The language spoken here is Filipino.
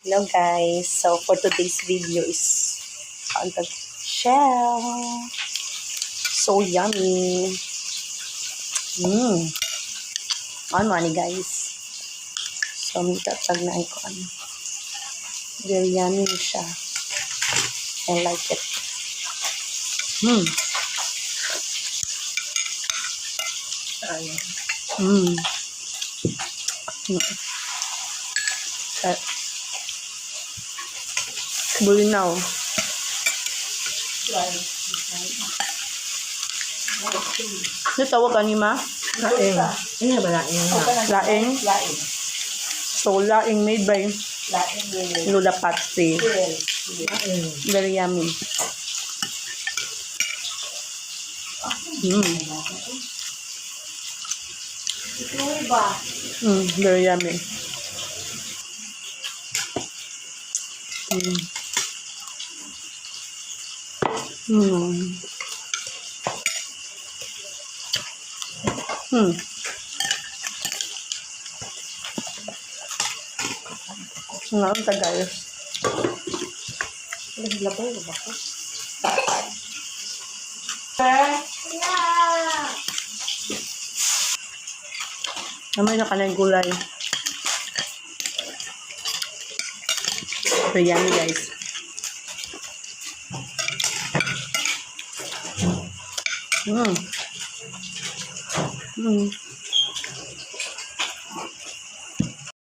Hello guys, so for today's video is the shell. So yummy. Ano ni guys. So mitatag na ko ano. Very yummy siya. I like it. Bulinaw. Ano tawag ka ni ma? Laing. Ano ba laing? Laing? Laing. So, laing made by Laing. Lola Patsy. Laing. Very yummy. Ito ba? Very yummy. Nga ang tagal. Naglabay ba ko? Namay na ka na yung gulay. Very yummy guys.